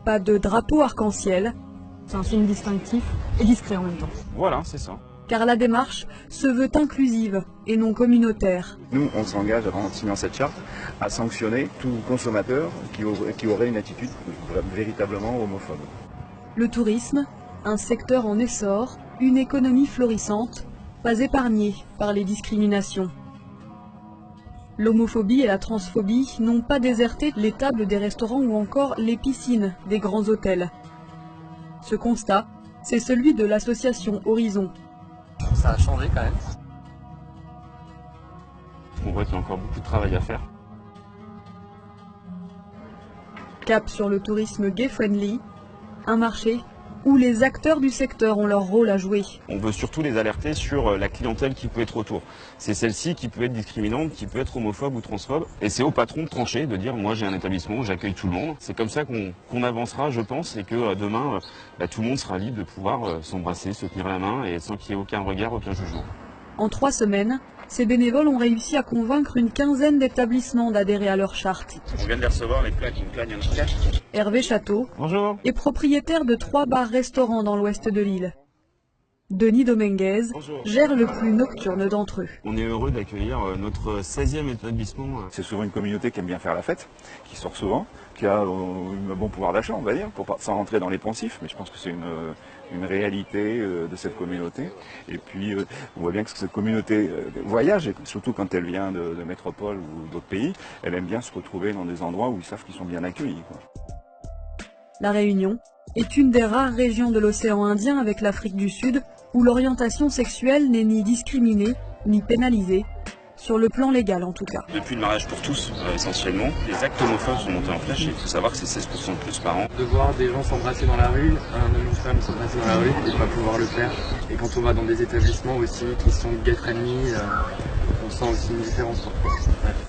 Pas de drapeau arc-en-ciel. C'est un signe distinctif et discret en même temps. Voilà, c'est ça. Car la démarche se veut inclusive et non communautaire. Nous, on s'engage, en signant cette charte, à sanctionner tout consommateur qui aurait une attitude véritablement homophobe. Le tourisme, un secteur en essor, une économie florissante, pas épargnée par les discriminations. L'homophobie et la transphobie n'ont pas déserté les tables des restaurants ou encore les piscines des grands hôtels. Ce constat, c'est celui de l'association Horizon. Ça a changé quand même. On voit qu'il y a encore beaucoup de travail à faire. Cap sur le tourisme gay-friendly, un marché où les acteurs du secteur ont leur rôle à jouer. On veut surtout les alerter sur la clientèle qui peut être autour. C'est celle-ci qui peut être discriminante, qui peut être homophobe ou transphobe. Et c'est au patron de trancher, de dire moi j'ai un établissement où j'accueille tout le monde. C'est comme ça qu'on avancera, je pense, et que demain, tout le monde sera libre de pouvoir s'embrasser, se tenir la main, et sans qu'il y ait aucun regard, aucun jugement. En 3 semaines, ces bénévoles ont réussi à convaincre une quinzaine d'établissements d'adhérer à leur charte. On vient de les recevoir, les plaques, il y en a 4. Hervé Château Bonjour. est propriétaire de 3 bars-restaurants dans l'ouest de l'île. Denis Dominguez gère le plus nocturne d'entre eux. On est heureux d'accueillir notre 16e établissement. C'est souvent une communauté qui aime bien faire la fête, qui sort souvent, qui a un bon pouvoir d'achat, on va dire, sans rentrer dans les poncifs, mais je pense que c'est une réalité de cette communauté. Et puis, on voit bien que cette communauté voyage, et surtout quand elle vient de métropole ou d'autres pays, elle aime bien se retrouver dans des endroits où ils savent qu'ils sont bien accueillis, quoi. La Réunion est une des rares régions de l'océan Indien avec l'Afrique du Sud où l'orientation sexuelle n'est ni discriminée ni pénalisée, sur le plan légal en tout cas. Depuis le mariage pour tous, essentiellement, les actes homophobes sont montés en flèche. Il faut savoir que c'est 16% de plus par an. De voir des gens s'embrasser dans la rue, un homme ou une femme s'embrasser dans la rue et pas pouvoir le faire. Et quand on va dans des établissements aussi qui sont gay-friendly, on sent aussi une différence. Bref.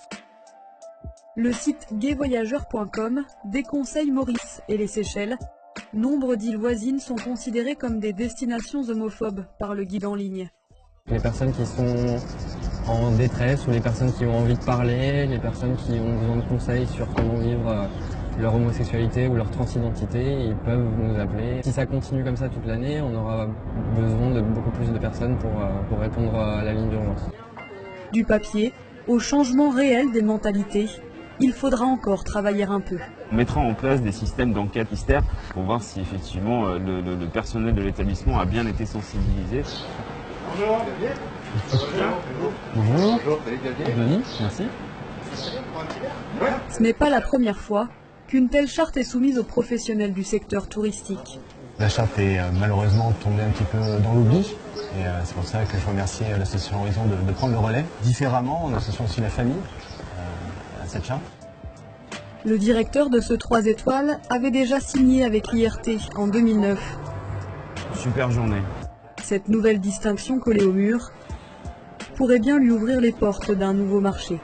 Le site gayvoyageurs.com déconseille Maurice et les Seychelles. Nombre d'îles voisines sont considérées comme des destinations homophobes par le guide en ligne. Les personnes qui sont en détresse ou les personnes qui ont envie de parler, les personnes qui ont besoin de conseils sur comment vivre leur homosexualité ou leur transidentité, ils peuvent nous appeler. Si ça continue comme ça toute l'année, on aura besoin de beaucoup plus de personnes pour répondre à la ligne d'urgence. Du papier au changement réel des mentalités, il faudra encore travailler un peu. On mettra en place des systèmes d'enquête mystère pour voir si effectivement le personnel de l'établissement a bien été sensibilisé. Bonjour. Bonjour. Denis, merci. Ce n'est pas la première fois qu'une telle charte est soumise aux professionnels du secteur touristique. La charte est malheureusement tombée un petit peu dans l'oubli et c'est pour ça que je remercie l'association Horizon de prendre le relais. Différemment, on associe aussi la famille à cette charte. Le directeur de ce 3 étoiles avait déjà signé avec l'IRT en 2009. Super journée. Cette nouvelle distinction collée au mur pourrait bien lui ouvrir les portes d'un nouveau marché.